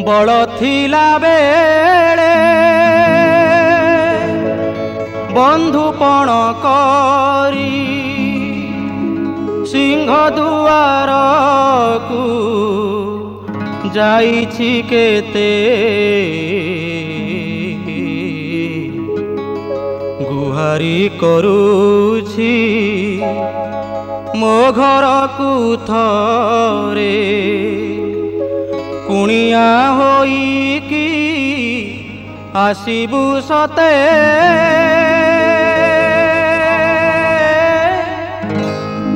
बल थिला बेले बंधुपण करी सिंह दुआर को जाइछि केते गुहारी करूछि मो घर को थरे कुणिया होइकी आसिबु सते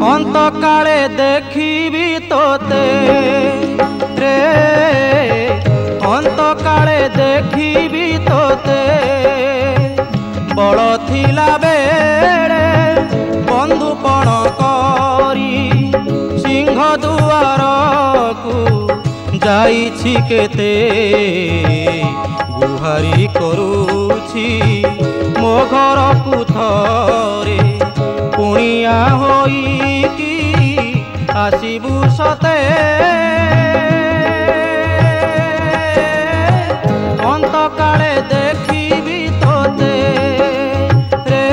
अंत काले देखिबी तोते रे अंत काले देखिबी तोते बल थिला बेले बंधुपण करी सिंह दुआर को जाइछि केते गुहारी करूछि मो घर को थरे कुणिया होइकी आसिबु सते अंत काले देखिबी तोते रे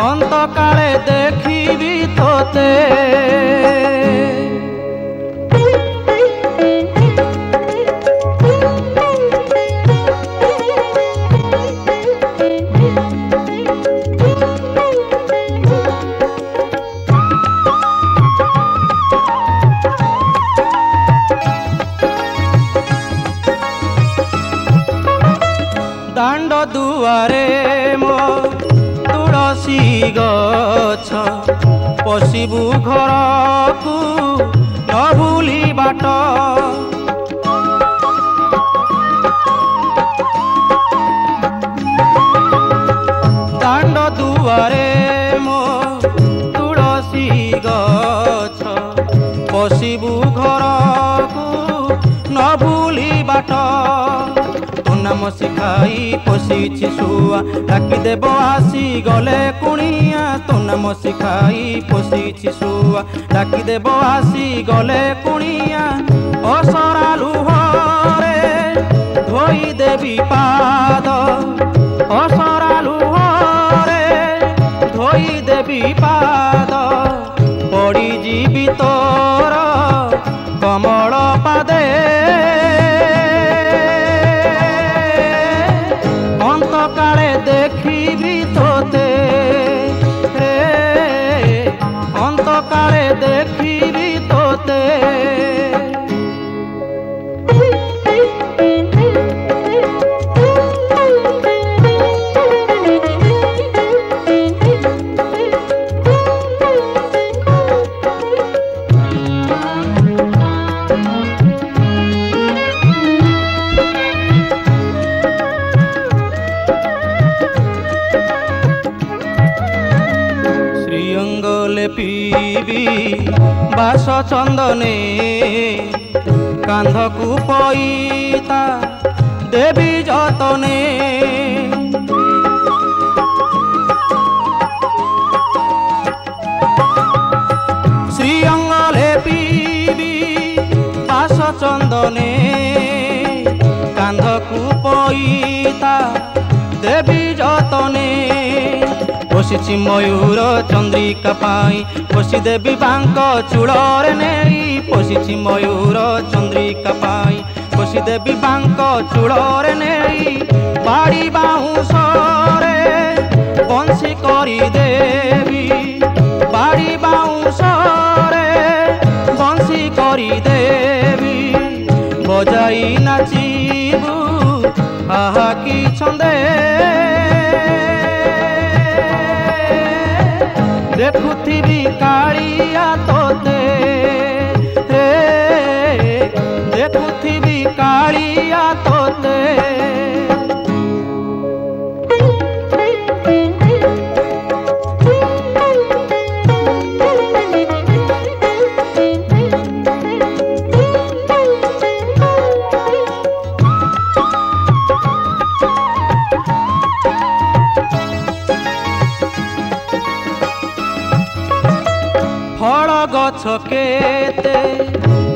अंत काले देखिबी तोते दांड दुआरे मो तुलसी गछ पशिबु घर को न भूली बाट दांड दुआरे मो तुलसी गछ पशिबु घर को न भूली बाट नाम शिखाई पोषिछि शुआ डाकी देव आसी गले कुणिया तो नाम शिखाई पोषिछि शुआ डाकी देव आसी गले कुणिया असरा लुहरे धोई देवी पाद असरा लुहरे धोई देवी पाद पड़ी जीवी तोर कमल पादे काले देखिबी तोते रे अंत काले देखिबी तोते पीबी बास चंदने कांध को पईता देवी जतने श्रीअंगले पीबी बास चंदने कांध को पईता देवी जतने बसिछि मयूर चंद्रिका पाई बसी देवी बांक चूड़े नहीं बसिछि मयूर चंद्रिका पाई बसी देवी बांक चूड़े नहीं बाड़ी बाउंसरे बंशी करी देवी बाड़ी बाउंसरे बंशी करी देवी बजाई नाचिबू आहा की छंदे देखुथिबी कालिया तोते रे देखुथिबी कालिया तोते फल गछ केते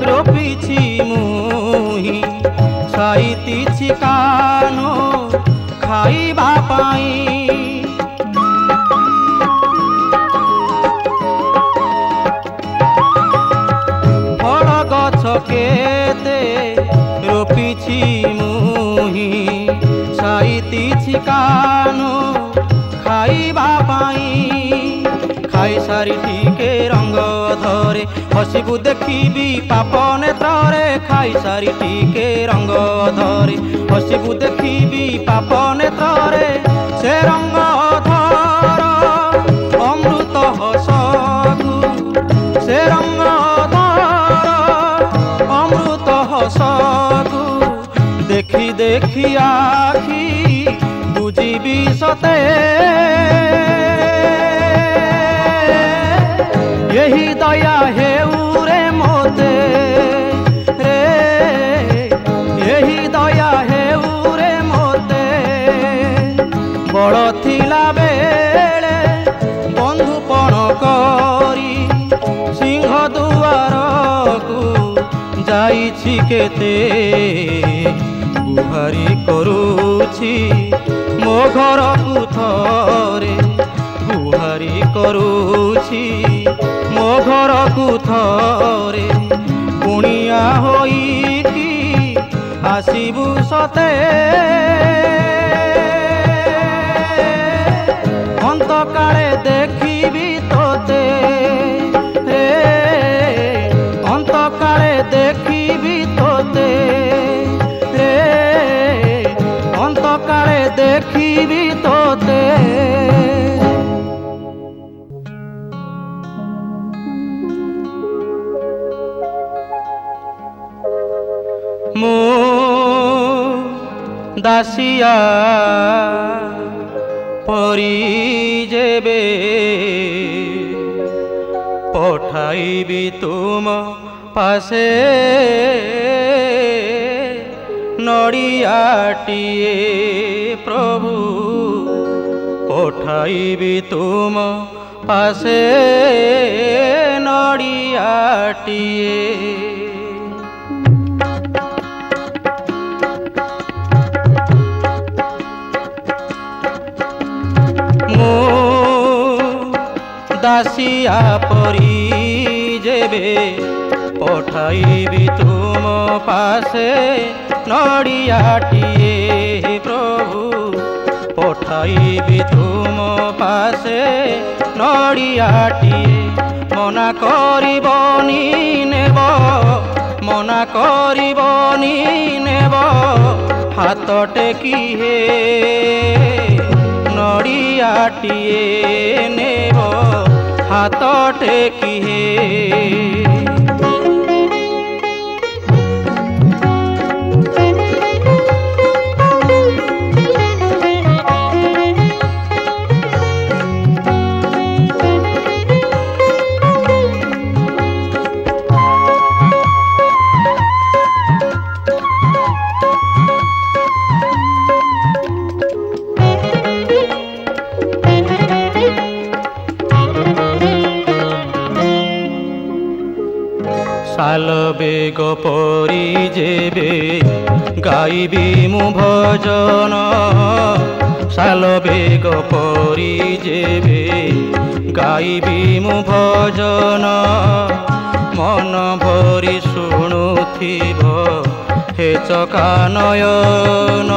रोपिछि मुही साइतिछि कानो खाइबा पाई। फल गछ केते रोपिछि मुही साइतिछि कानो खाइबा पाई। खाई सारी टिके रंग धरे हसिबु देखिबी पाप नेत्रे। खाई सारी टिके रंग धरे हसिबु देखिबी पाप नेत्रे। से रंग धर अमृत हसगु से रंग धर अमृत हसगु देखी देखी आखि बुझिबी सते। यही दया हेउ रे मोते रे यही दया हेउ रे मोते। बड़ थिला बेले बंधुपण करी सिंह दुआर को जाइछि केते। गुहारी करूछि मो घर को थरे गुहारी करूछि मो घर को थरे। कुणिया होइकी आसिबु सते। अंत काले देखिबी तोते रे अंत काले देखिबी तोते रे अंत काले देखिबी तोते। मो दासिया परी जेबे पठाइबी तुम पासे नड़ियाटिए प्रभु पठाइबी तुम पासे नड़ियाटिए। दासिया परी जेबे पठाइबी तुम पासे नड़ियाटिए प्रभु पठाइबी तुम पासे नड़ियाटिए। मना करिबनी नेब मना करिबनी नेब हाथ टेकी हे नड़ियाटिए नेब हाथ टेकी हे। साल बेग परी जेबे गाइबी मु भजन साल बेग परी जेबे गाइबी मु भजन। मन भरी शुणुथिब हे चका नयन।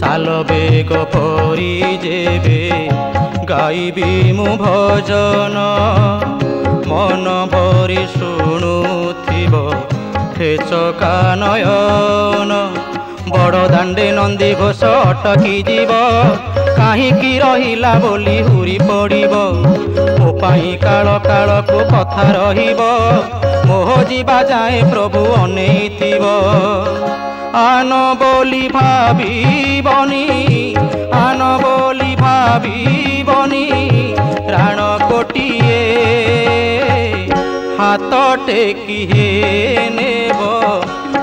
साल बेग परी जेबे गाइबी मु भजन। मन भरी शुणुथिब हे चका नयन। बड़ दांडे नंदी घोष अटकी जीव काहींकी रहिला बोली हुरी पड़िब। मो पाई काल काल को कथा रहिब मोह जीवा जाए प्रभु अनेइथिब। आन बोली भाबिबनी आन बोली भाबिबनी प्राण कोटिए हाथ टेकी हे नेब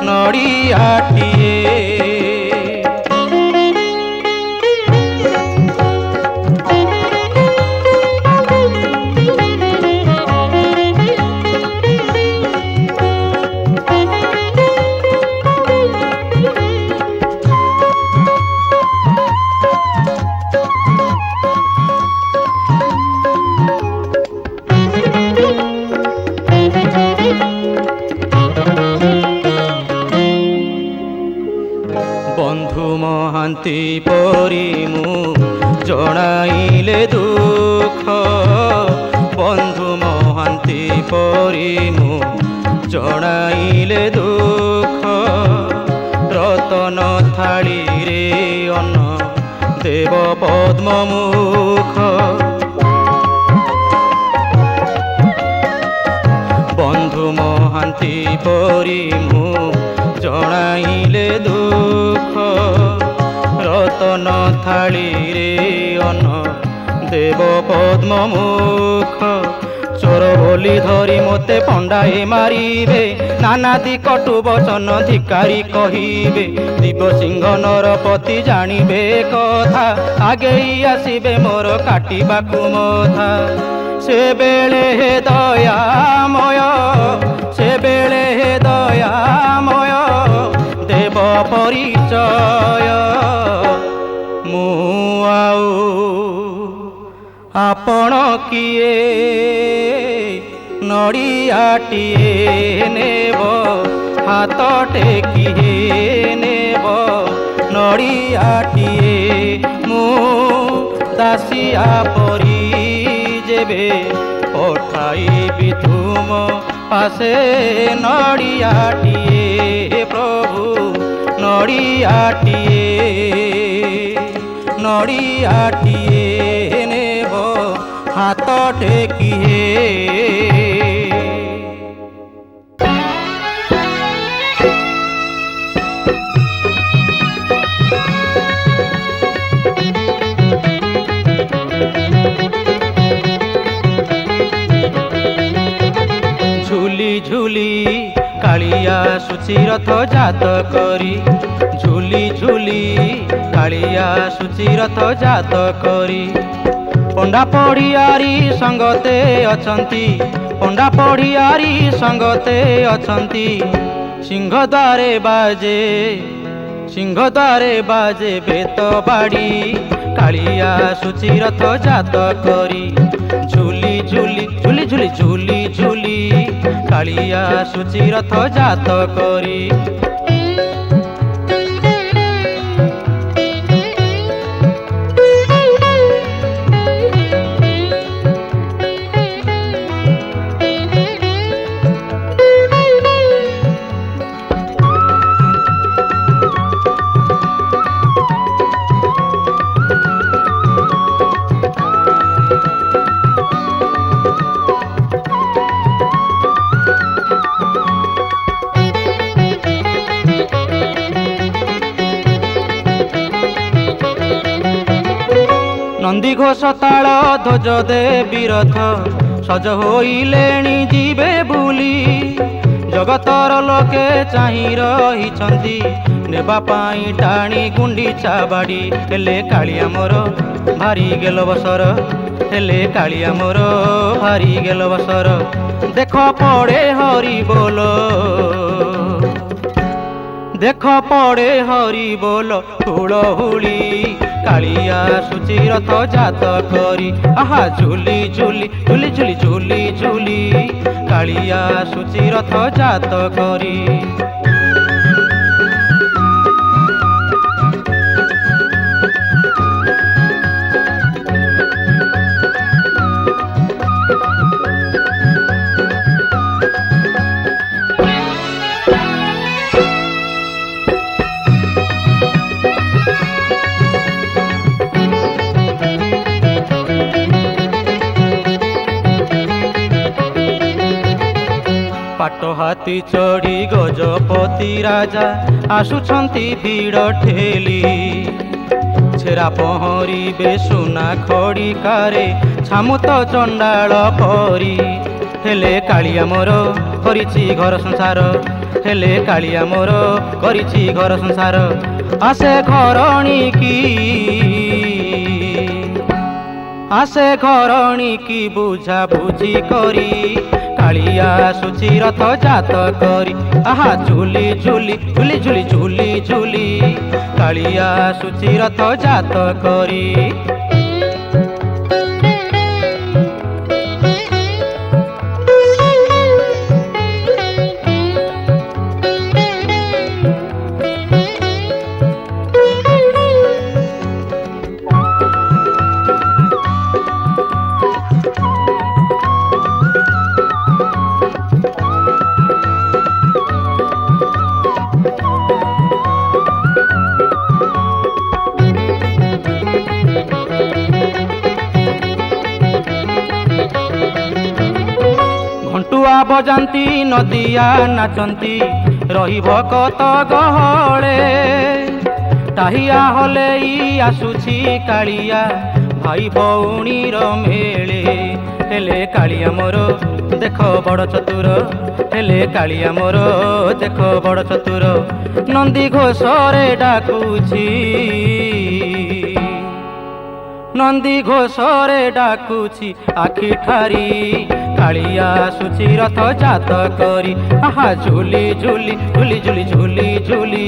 नड़ियाटिए। ଜଣାଇଲେ ଦୁଃଖ ବନ୍ଧୁ ମହାନ୍ତି ପରି ମୁଁ ଜଣାଇଲେ ଦୁଃଖ ରତନ ଥାଳିରେ ଅନ୍ନ ଦେବ ପଦ୍ମମୁଖ ବନ୍ଧୁ ମହାନ୍ତି ପରି ମୁଁ ଜଣାଇଲେ ଦୁଃଖ ରତନ ଥାଳିରେ ଅନ୍ନ ଦେବ ପଦ୍ମମୁଖ ଚୋର ବୋଲି ଧରି ମୋତେ ପଣ୍ଡାଏ ମାରିବେ ନାନାଦି କଟୁ ବଚନ ଧିକାରୀ କହିବେ ଦିବ୍ୟସିଂହ ନରପତି ଜାଣିବେ କଥା ଆଗେଇ ଆସିବେ ମୋର କାଟିବାକୁ ମଥା ସେବେଳେ ହେ ଦୟାମୟ ସେବେଳେ ହେ ଦୟାମୟ ଦେବ ପରିଚୟ ମୁଁ ଆଉ ଆପଣ କିଏ ନଡ଼ିଆଟିଏ ନେବ ହାତ ଟେକିଏ ନେବ ନଡ଼ିଆଟିଏ ମୁଁ ଦାସିଆ ପରି ଯେବେ ପଠାଇବି ତୁମ ପାଶେ ନଡ଼ିଆଟିଏ ପ୍ରଭୁ ନଡ଼ିଆଟିଏ ନଡ଼ିଆଟିଏ ନେବ ହାତ ଟେକିଏ ঝুলি ঝুলি কালিয়া সুচিরথ জাত করি ঝুলি ঝুলি কালিয়া সুচিরথ জাত করি পଣ୍ଡା ପଡ଼ିଆରୀ ସଙ୍ଗତେ ଅଛନ୍ତି ପଣ୍ଡା ପଡ଼ିଆରୀ ସଙ୍ଗତେ ଅଛନ୍ତି ସିଂହଦ୍ୱାରେ ବାଜେ ବେତ ବାଡ଼ି କାଳିଆ ସୁଚିରଥ ଜାତ କରି ଝୁଲି ଝୁଲି ଝୁଲି ଝୁଲି ଝୁଲି ଝୁଲି କାଳିଆ ସୁଚିରଥ ଜାତ କରି ନନ୍ଦୀ ଘୋଷ ତାଳ ଧ୍ୱଜ ଦେବୀ ରଥ ସଜ ହୋଇଲେଣି ଯିବେ ବୁଲି ଜଗତର ଲୋକେ ଚାହିଁ ରହିଛନ୍ତି ନେବା ପାଇଁ ଟାଣି ଗୁଣ୍ଡିଚା ବାଡ଼ି ହେଲେ କାଳିଆ ମୋର ଭାରି ଗେଲ ବସର ହେଲେ କାଳିଆ ମୋର ଭାରି ଗେଲ ବସର ଦେଖ ପଡ଼େ ହରି ବୋଲ ଦେଖ ପଡ଼େ ହରି ବୋଲ ହୁଳହୁଳି କାଳିଆ ସୁଚିରଥ ଜାତ କରି ଆହା ଝୁଲି ଝୁଲି ଝୁଲି ଝୁଲି ଝୁଲି ଝୁଲି କାଳିଆ ସୁଚିରଥ ଜାତ କରି ପାଟ ହାତୀ ଚଢ଼ି ଗଜପତି ରାଜା ଆସୁଛନ୍ତି ଭିଡ଼ ଠେଲି ଛେରା ପହଁରିବେ ସୁନା ଖଡ଼ିକାରେ ଛାମୁତ ଚଣ୍ଡାଳ ପରି ହେଲେ କାଳିଆ ମୋର କରିଛି ଘର ସଂସାର ହେଲେ କାଳିଆ ମୋର କରିଛି ଘର ସଂସାର ଆସେ ଘରଣୀ କି ବୁଝା ବୁଝି କରି କାଳିଆ ସୁଚିରଥ ଜାତ କରି ଆହା ଝୁଲି ଝୁଲି ଝୁଲି ଝୁଲି ଝୁଲି ଝୁଲି କାଳିଆ ସୁଚିରଥ ଜାତ କରି ବଜାନ୍ତି ନଦିଆ ନାଚନ୍ତି ରହିବ କତ ଗହଳେ। ଟାହିଆ ହଲେଇ ଆସୁଛି କାଳିଆ ଭାଇ ଭଉଣୀର ମେଳେ। ହେଲେ କାଳିଆ ମୋର ଦେଖ ବଡ଼ ଚତୁର, ହେଲେ କାଳିଆ ମୋର ଦେଖ ବଡ଼ ଚତୁର। ନନ୍ଦୀ ଘୋଷରେ ଡାକୁଛି, ନନ୍ଦୀ ଘୋଷରେ ଡାକୁଛି ଆଖି ଠାରି। କାଳିଆ ଆସୁଛି ରଥ ଜାତ କରି, ଆହା ଝୁଲି ଝୁଲି ଝୁଲି ଝୁଲି ଝୁଲି ଝୁଲି।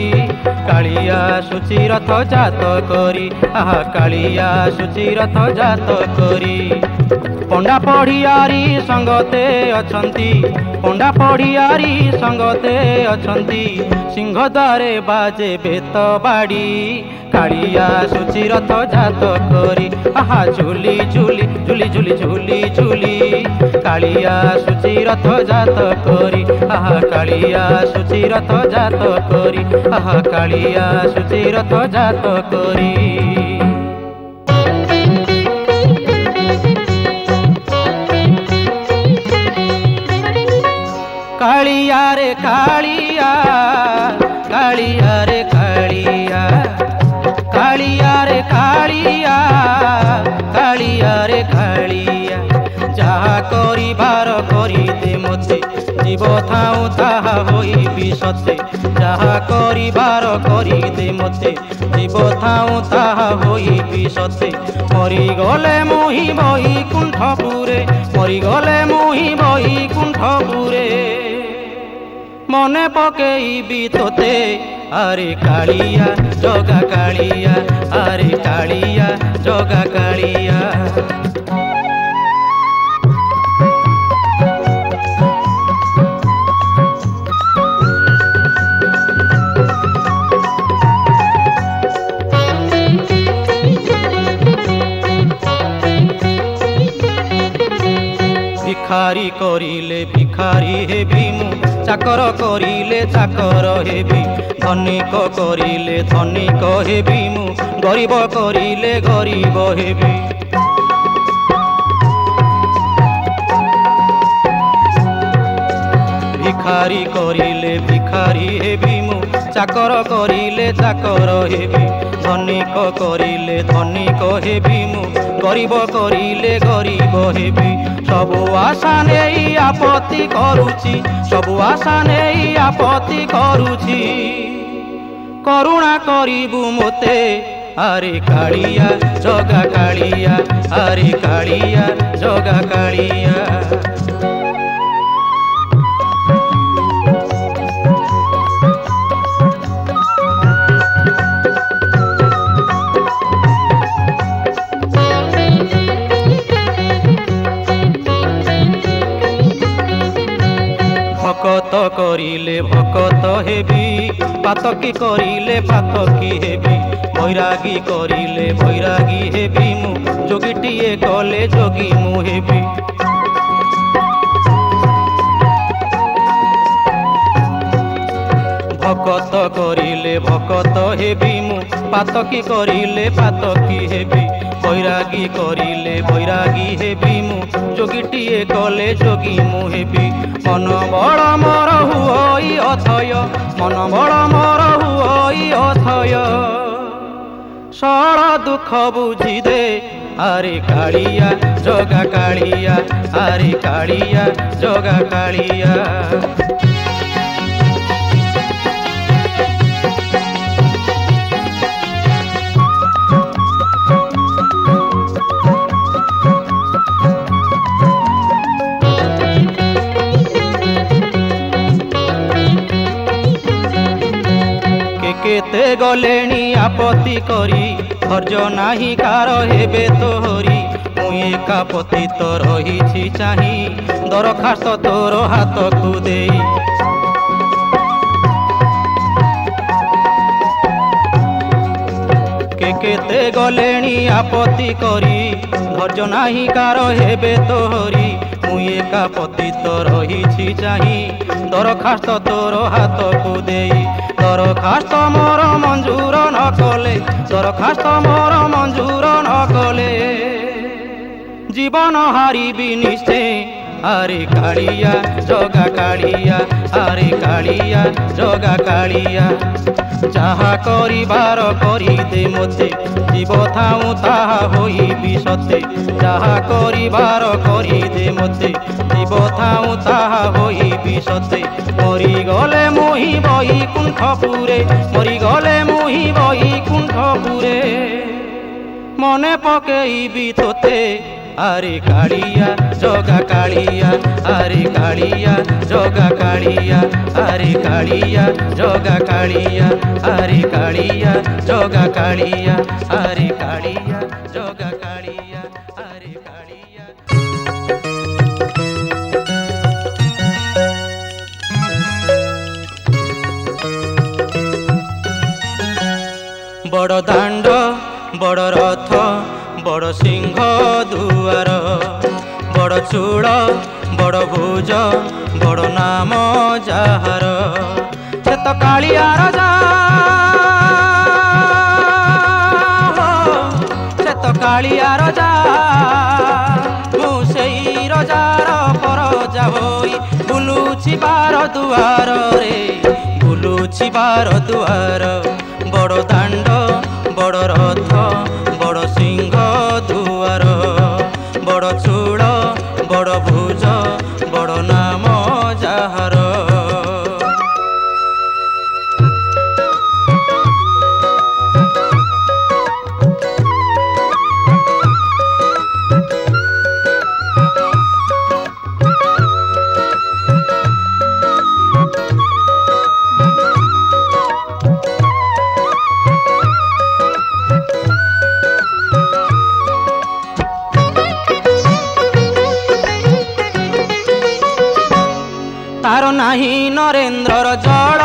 କାଳିଆ ଆସୁଛି ରଥ ଜାତ କରି, ଆହା କାଳିଆ ଆସୁଛି ରଥ ଜାତ କରି। ପଣ୍ଡା ପଢ଼ିଆରୀ ସଙ୍ଗତେ ଅଛନ୍ତି, ପଣ୍ଡା ପଢ଼ିଆରୀ ସଙ୍ଗତେ ଅଛନ୍ତି। ସିଂହଦ୍ୱାରେ ବାଜେ ବେତ ବାଡ଼ି, କାଳିଆ ଆସୁଛି ରଥ ଜାତ କରି, ଆହା ଝୁଲି ଝୁଲି ଝୁଲି ଝୁଲି ଝୁଲି ଝୁଲି। କାଳିଆ ଆସୁଛି ରଥ ଜାତ କରି, ଆହା କାଳିଆ ଆସୁଛି ରଥ ଜାତ କରି, ଆହା କାଳିଆ ଆସୁଛି ରଥ ଜାତ କରି। କାଳିଆ ରେ କାଳିଆ, କାଳିଆ ରେ କାଳିଆ, କାଳିଆ ରେ କାଳିଆ, କାଳିଆ ରେ କାଳିଆ। ଯାହା କରିବାର କରିଦେ ମୋତେ, ଜୀବ ଥାଉ ତାହା ହୋଇବି ସତେ। ଯାହା କରିବାର କରିଦେ ମୋତେ, ଜୀବ ଥାଉ ତାହା ହୋଇବି ସତେ। ମରିଗଲେ ମୁହିଁ ବୈକୁଣ୍ଠପୁରେ, ମରିଗଲେ ମୁହିଁ ବୈକୁଣ୍ଠପୁରେ। ମନେ ପକେଇବି ତୋତେ ଆରେ କାଳିଆ ଜଗା କାଳିଆ, ଆରେ କାଳିଆ ଜଗା କାଳିଆ। ভিখারি করিলে ভিখারি হেবি মু, চাকর করিলে চাকর হেবি। ধনিক করিলে ধনিক হেবি মু, গরিব করিলে গরিব হেবি। ভিখারি করিলে ভিখারি হেবি মু, চাকর করিলে চাকর হেবি। ধনিক করিলে ধনিক হেবি মু, গরিব করিলে গরিব হেবি। ସବୁ ଆଶା ନେଇ ଆପତ୍ତି କରୁଛି, ସବୁ ଆଶା ନେଇ ଆପତ୍ତି କରୁଛି। କରୁଣା କରିବୁ ମୋତେ ଆରେ କାଳିଆ ଜଗା କାଳିଆ, ଆରେ କାଳିଆ ଜଗା କାଳିଆ। ভকত করিলে ভকত হেবি, পাতকি করিলে পাতকি হেবি। বৈরাগী করিলে বৈরাগী হেবি মু, যোগীটিয়ে কলে যোগী মু হেবি। ভকত করিলে ভকত হেবি মু, পাতকি করিলে পাতকি হেবি। বৈরাগী করিলে বৈরাগী হেবি মু, যোগীটিয়ে কলে যোগী মু হেবি। মন বড় মর হুই অথয়, মন বড় মর হুই অথয়। সড় দুঃখ বুঝি দে আরে কালিয়া জগা কালিয়া, আরে কালিয়া জগা কালিয়া। কেতে গলেনি আপত্তি করি, ধৈর্য নাহি কার হেবে তোহরি। মুই একা পতিত রহিছি চাহি, দরখাস্ত তোর হাতকু দেই। কেতে গলেনি আপত্তি করি, ধৈর্য নাহি কার হেবে তোহরি। মুই একা পতিত রহিছি চাহি, দরখাস্ত তোর হাতকু দেই। দরখাস্ত মোর মঞ্জুর ন কলে, দরখাস্ত মোর মঞ্জুর ন কলে। জীবন হারিবি নিশ্চে ଆରେ କାଳିଆ ଜଗା କାଳିଆ, ଆରେ କାଳିଆ ଜଗା କାଳିଆ। ଯାହା କରିବାର କରିଦେ ମୋତେ, ଜୀବ ଥାଉ ତାହା ହୋଇବି ସତେ। ଯାହା କରିବାର କରିଦେ ମୋତେ, ଜୀବ ଥାଉ ତାହା ହୋଇବି ସତେ। ମରିଗଲେ ମୁହିଁ ବୈକୁଣ୍ଠପୁରେ, ମରିଗଲେ ମୁହିଁ ବୈକୁଣ୍ଠପୁରେ, ମନେ ପକେଇବି ତୋତେ। ଆରେ କାଳିଆ ଜଗା କାଳିଆ, ଆରେ କାଳିଆ ଜଗା କାଳିଆ, ଆରେ କାଳିଆ ଜଗା କାଳିଆ, ଆରେ କାଳିଆ ଜଗା କାଳିଆ, ଆରେ କାଳିଆ ଜଗା କାଳିଆ, ଆରେ କାଳିଆ। ବଡ଼ ଦାଣ୍ଡ ବଡ଼ ରଥ, ବଡ଼ ସିଂହ ଦୁଆର, ବଡ଼ ଚୂଳ ବଡ଼ ଭୁଜ, ବଡ଼ ନାମ ଯାହାର, ସେ ତ କାଳିଆ ରାଜା, ସେ ତ କାଳିଆ ରାଜା। ମୁଁ ସେଇ ରଜାର ପରଜା ହୋଇ ବୁଲୁଛି ବାର ଦୁଆରରେ, ବୁଲୁଛି ବାର ଦୁଆର। ବଡ଼ ଦାଣ୍ଡ ବଡ଼ ରଥ, ବଡ଼ ସିଂହ ଦୁଆର, ବଡ଼ ଚୂଳ ବଡ଼ ଭୁଜ, ବଡ଼ ନାମ ଯାହାର। ତାର ନାହିଁ ନରେନ୍ଦ୍ରର ଜଳ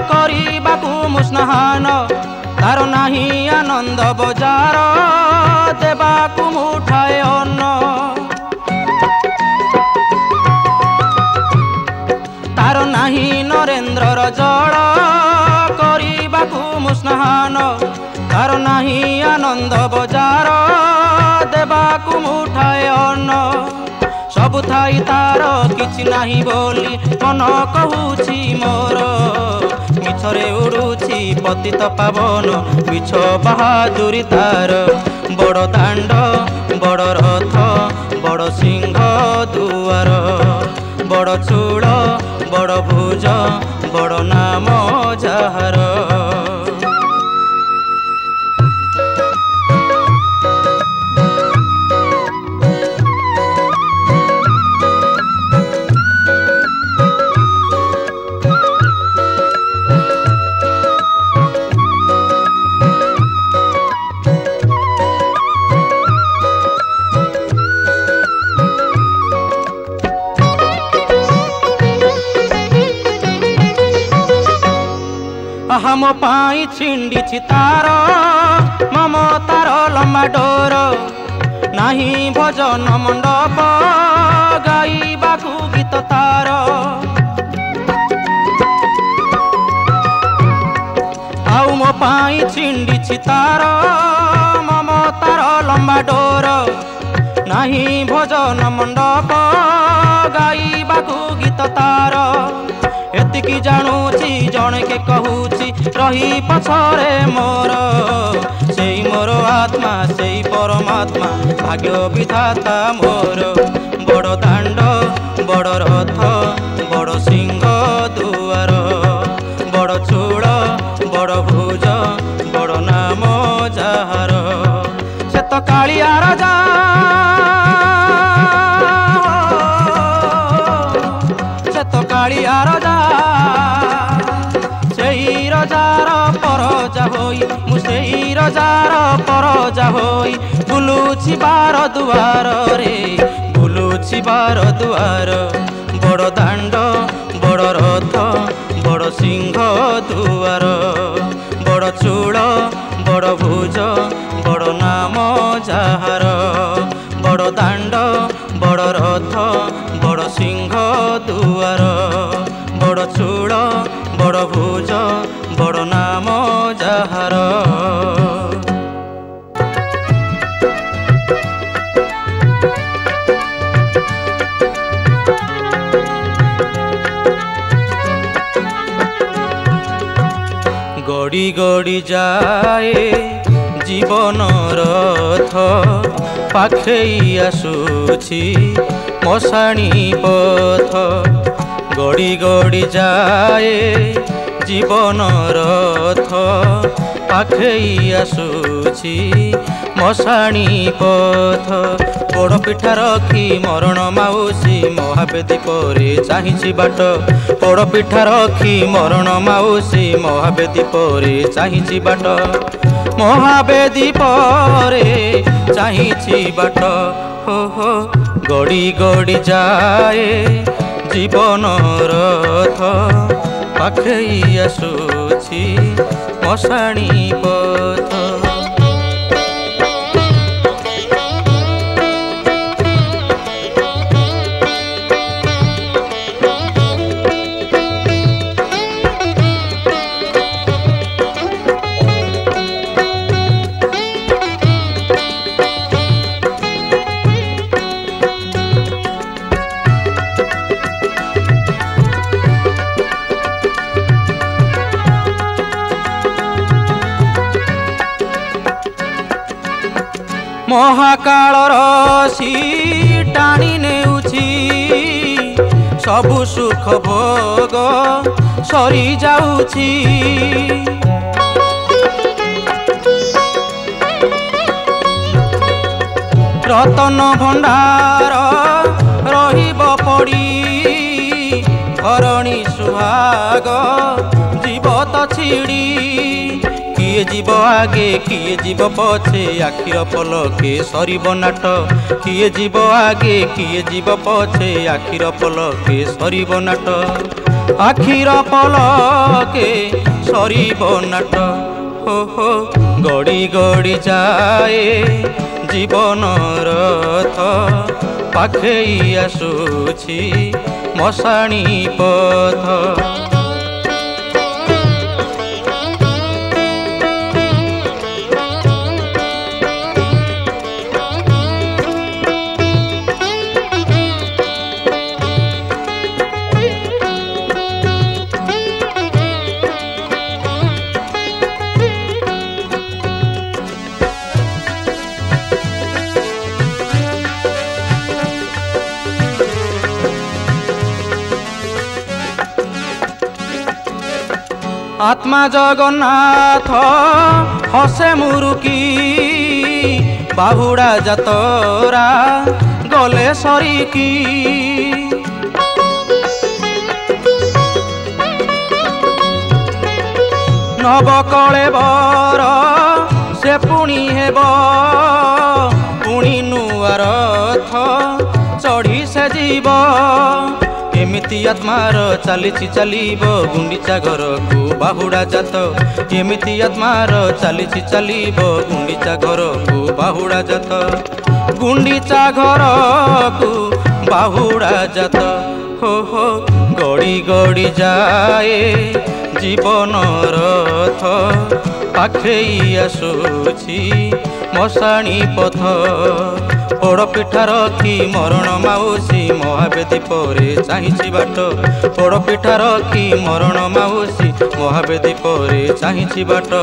କରିବାକୁ ମୁସ୍ନାହାନ, ତାର ନାହିଁ ଆନନ୍ଦ ବଜାର ଦେବାକୁ ମୁଠାଏ ଅନ୍ନ। ତାର ନାହିଁ ନରେନ୍ଦ୍ରର ଜଳ କରିବାକୁ ମୁସ୍ନାହାନ, ତାର ନାହିଁ ଆନନ୍ଦ ବଜାର ଦେବାକୁ ମୁଠାଏ ଅନ୍ନ। ସବୁ ଥାଇ ତାର କିଛି ନାହିଁ ବୋଲି ମନ କହୁଛି ମୋର, ମିଛରେ ଉଡୁଛି ପତିତ ପାବନ ମିଛ ବାହାଦୁରୀ ତାର। ବଡ଼ ଦାଣ୍ଡ ବଡ଼ ରଥ, ବଡ଼ ସିଂହ ଦୁଆର, ବଡ଼ ଚୂଳ ବଡ଼ ଭୁଜ, ବଡ଼ ନାମ ଯାହାର। ଆହା ମୋ ପାଇଁ ଛିଣ୍ଡିଛି ତାର ମମତାର ଲମ୍ବା ଡୋର, ନାହିଁ ଭଜନ ମଣ୍ଡପ ଗାଇବାକୁ ଗୀତ ତାର। ଆଉ ମୋ ପାଇଁ ଛିଣ୍ଡିଛି ତାର ମମତାର ଲମ୍ବା ଡୋର, ନାହିଁ ଭଜନ ମଣ୍ଡପ ଗାଇବାକୁ ଗୀତ ତାର। ଏତିକି ଜାଣୁଛି ଜଣକେ କହୁଛି ରହି ପଛରେ ମୋର, ସେଇ ମୋର ଆତ୍ମା ସେଇ ପରମାତ୍ମା ଭାଗ୍ୟ ବିଧାତା ମୋର। ବଡ଼ ଦାଣ୍ଡ ବଡ଼ ରଥ, ବଡ଼ ସିଂହ ଦୁଆର, ବଡ଼ ଚୂଳ ବଡ଼ ଭୁଜ, ବଡ଼ ନାମ ଯାହାର, ସେ ତ କାଳିଆ ରାଜା, ସେ ତ କାଳିଆ ରାଜା। ସେଇ ରଜାର ପରଜା ହୋଇ, ମୁଁ ସେଇ ରଜାର ପରଜା ହୋଇ ବୁଲୁଛି ବାର ଦୁଆରରେ, ବୁଲୁଛି ବାର ଦୁଆର। ବଡ଼ ଦାଣ୍ଡ ବଡ଼ ରଥ, ବଡ଼ ସିଂହ ଦୁଆର, ବଡ଼ ଚୂଳ ବଡ଼ ଭୁଜ, ବଡ଼ ନାମ ଯାହାର। ବଡ଼ ଦାଣ୍ଡ ବଡ଼ ରଥ, ବଡ଼ ସିଂହ ଦୁଆର, ବଡ଼ ଚୂଳ ବଡ଼ ଭୁଜ, ବଡ଼ ନାମ ଯାହାର। गड़ी जाए जीवन रथ पाखेई आसुछि मशाणी पथ गड़ी गड़ी जाए जीवन रथ पाखेई आसुछि मशाणी पथ गोड़ पिठा रखी मरण माउसी महावेदी परे चाहिछि बाट गोड़ पिठा रखी मरण माउसी महावेदी परे चाहिछि बाट महावेदी परे चाहिछि बाट हो हो गड़ी गड़ी जाए जीवन रथ पाखेई आसुछि मशाणी पथ महाकालर सी टाणी नेउछि सबु सुख भोग सरी जाउछि रतन भंडार रहिब पड़ी धरणी सुहाग जीवत छिड़ी किए जीव आगे किए जीव पछे आखिर पलके सरीब नाट किए जीव आगे किए जीव पछे आखिर पलके सरीब नाट आखिर पलके सरीब नाट हो हो गड़ी गड़ी जाए जीवन रथ पाखेई आसुछि मशाणी पथ आत्मा जगन्नाथ हसे मुरुकी बाहुड़ा जतरा गले सरिकी नवकले बर से पुणी हेब पुणी नुआ रथ चढ़ी से जीव एमिति आत्मार चालीछि चलीब गुंडीचा घर को बाहुड़ा जात एमिति आत्मार चालीछि चलीब गुंडीचा घर को बाहुड़ा जात गुंडीचा घर को बाहुड़ा जात हो हो गड़ी गड़ी जाए जीवन रथ पाखेई आसुछि मशाणी पथ पोड़ पिठा रखी मरण माउसी महावेदी परे चाहिछि बाट पोड़ पिठा रखी मरण माउसी महावेदी परे चाहिछि बाट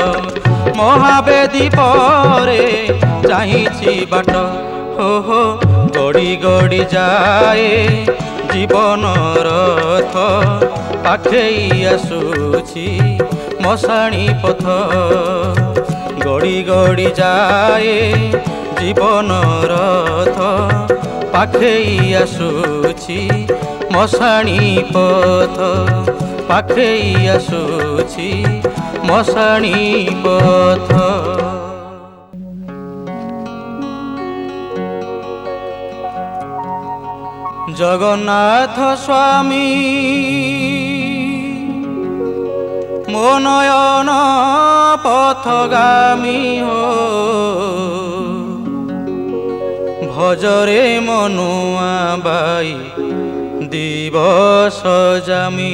महावेदी परे चाहिछि बाट हो हो गड़ी गड़ी जाए जीवन रथ पाखेई आसुछि मशाणी पथ गड़ी गड़ी जाए जीवन रथ पाखेई आसुछि मशाणी पथ पाखेई आसुछि मशाणी पथ जगन्नाथ स्वामी मो नयन पथगामी हो भजरे मनुआ बाई दिवस जामी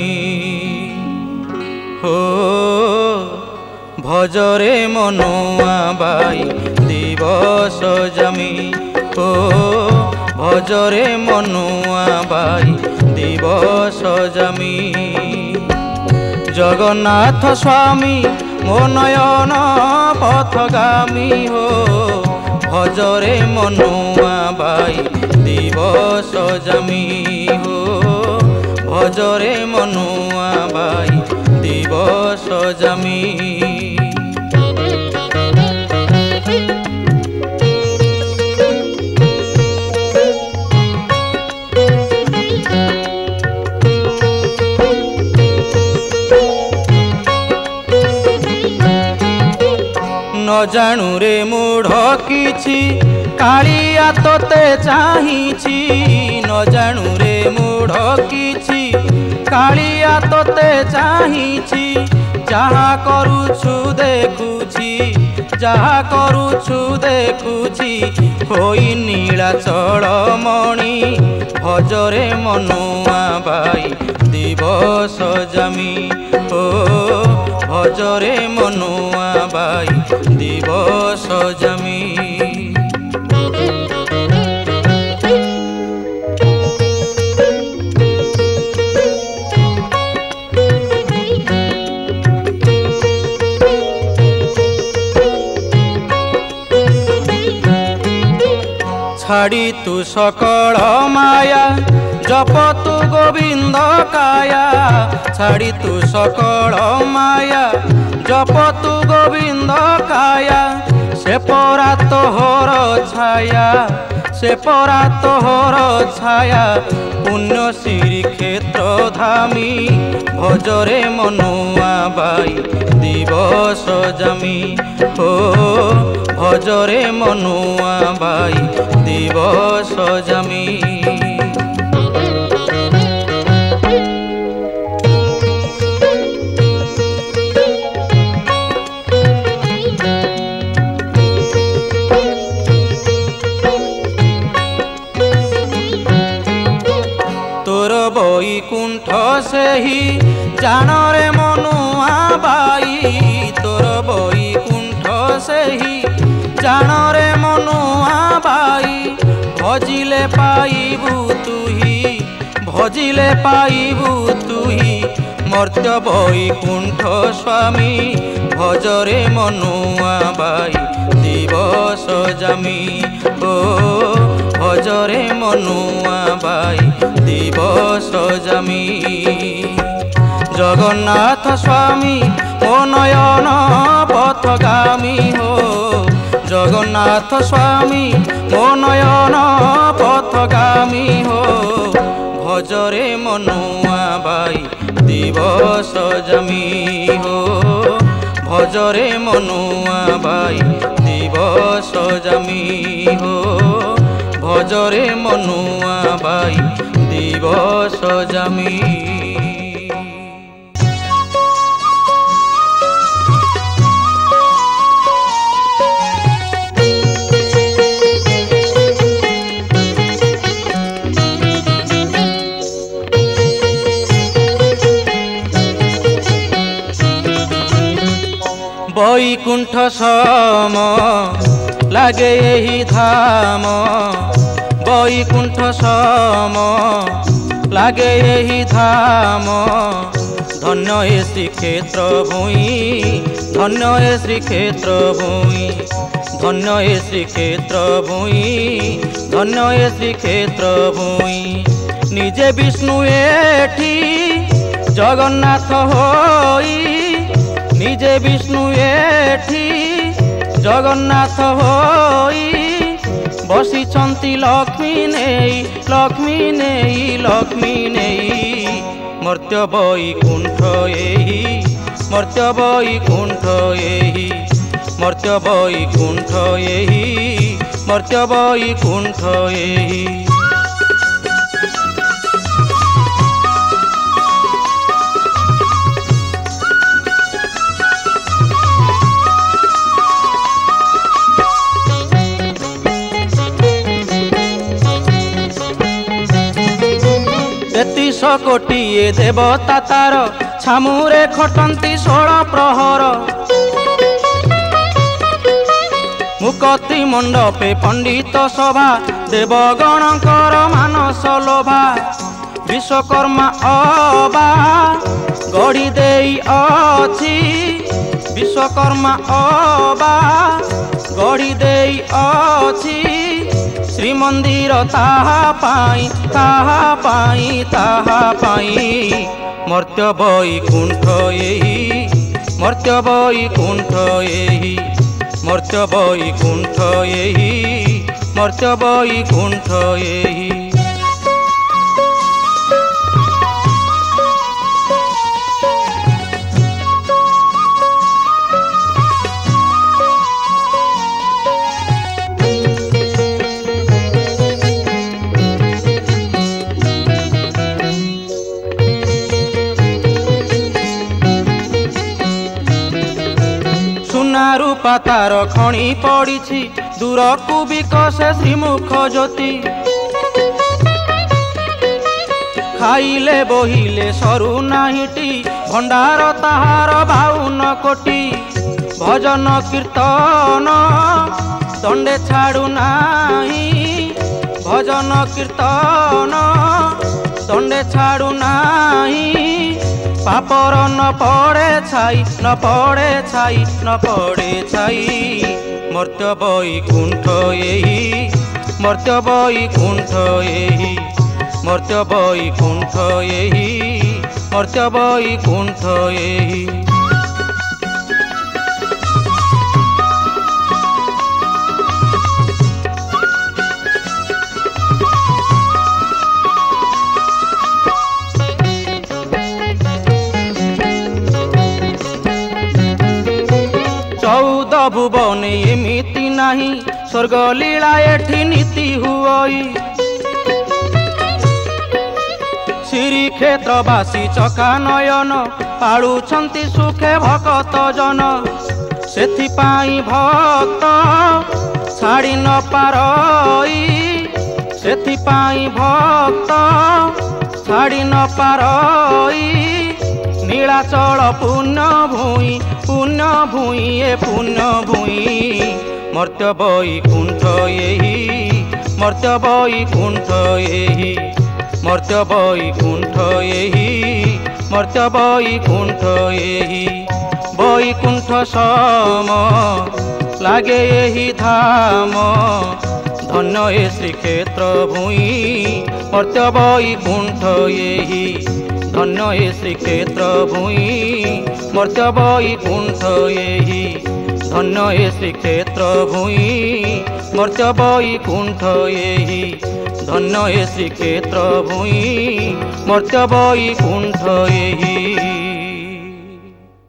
हो भजरे मनुआ बाई दिवस जामी हो भजरे मनुआ बाई दिवस जामी जगन्नाथ स्वामी ମୋ ନୟନ ପଥଗାମୀ ହୋ ଭଜରେ ମନୁଆ ବାଇ ଦିବସ ଜାମି ହୋ ଭଜରେ ମନୁଆ ବାଇ ଦିବସ ଜାମି। न जानू रे मूढ़ किछि कालिया तोते चाहिछि न जानू रे मूढ़ किछि कालिया तोते चाहिछि जहाँ करुछु देखुछि जहाँ करुछु देखुछि होई नीलाचल मणि भजरे मनुआ बाई दिवस जामी ओ भजरे मनुआ बाई दिवस जामी। छाड़ी तू सकल माया जप तू गोविंद काया छाड़ी तू सकल माया जप तू गोविंद काया से परा तोहर छाया से परा तोहर छाया पुण्य श्री क्षेत्र धामी भजरे मनुआ बाई दिवस जामी हो भजरे मनुआ बाई दिवस जामी। तोर बैकुंठ सेही जान रे मनुआ बाई तोर बैकुंठ सेही जान रे मनुआ बाई भजिले पाइबू तुही भजिले पाइबू तुही मर्त्य बैकुंठ स्वामी भजरे मनुआ बाई दिवस जामी ओ भजरे मनुआ बाई दिवस जामी। जगन्नाथ स्वामी ओ नयन पथगामी हो जगन्नाथ स्वामी ओ नयन पथगामी हो भजरे मनुआ बाई दिवस जामी हो भजरे मनुआ बाई दिवस जामी हो भजरे मनुआ बाई दिवस जामी। बैकुंठ सम लागे यही धाम बैकुंठ सम लागे यही धाम धन्य हे श्रीक्षेत्र भूई धन्य हे श्रीक्षेत्र भूई धन्य हे श्रीक्षेत्र भूई धन्य हे श्रीक्षेत्र भूई निजे विष्णु एठी जगन्नाथ होई निजे विष्णु एठी जगन्नाथ होई बसिछंती लक्ष्मी नेई लक्ष्मी नेई लक्ष्मी नेई मर्त्य बैकुंठ एही मर्त्य बैकुंठ एही मर्त्य बैकुंठ एही मर्त्य बैकुंठ एही। तेतीस कोटिए देवता तार छामुरे खटंती 16 प्रहर मुकति मंडपे पंडित सभा देवगणकर मानस लोभा विश्वकर्मा अबा गढ़ी देई अछि विश्वकर्मा अबा गढ़ी देई अछि श्रीमंदिर ताहा पाई ताहा पाई ताहा पाई मर्त्य बैकुंठ एही मर्त्य बैकुंठ एही मर्त्य बैकुंठ एही मर्त्य बैकुंठ एही। रूपा तार खणी पड़ी दूरकू विकसे श्रीमुख ज्योति खाइले बोहिले सरु नाहिटी भंडार ताहार 52 कोटी भजन कीर्तन दंडे छाड़ू नाही भजन कीर्तन दंडे छाड़ू नाही पापर न पड़े छाई न पड़े छाई न पड़े छाई मर्त्य बैकुंठ एही मर्त्य बैकुंठ एही मर्त्य बैकुंठ एही मर्त्य बैकुंठ एही। भुवन एमिति नाही स्वर्ग लीला एठी नीति हुई श्रीक्षेत्रवासी चका नयन पाड़ुछंती सुखे भक्त जन सेथिपाई भक्त छाड़ी न पारई सेथिपाई भक्त छाड़ी न पारई नीलाचल पुण्य भूई ए पुण्य भूई मर्त्य बैकुंठ एही मर्त्य बैकुंठ एही मर्त्य बैकुंठ एही मर्त्य बैकुंठ एही बैकुंठ सम लागे एही धाम धन्य ए श्रीक्षेत्र भूई मर्त्य बैकुंठ एही धन्य ए श्रीक्षेत्र भूई मर्त्य बैकुंठ एही धन्य ए श्रीक्षेत्र भूई मर्त्य बैकुंठ एही धन्य ए श्रीक्षेत्र भूई मर्त्य बैकुंठ एही।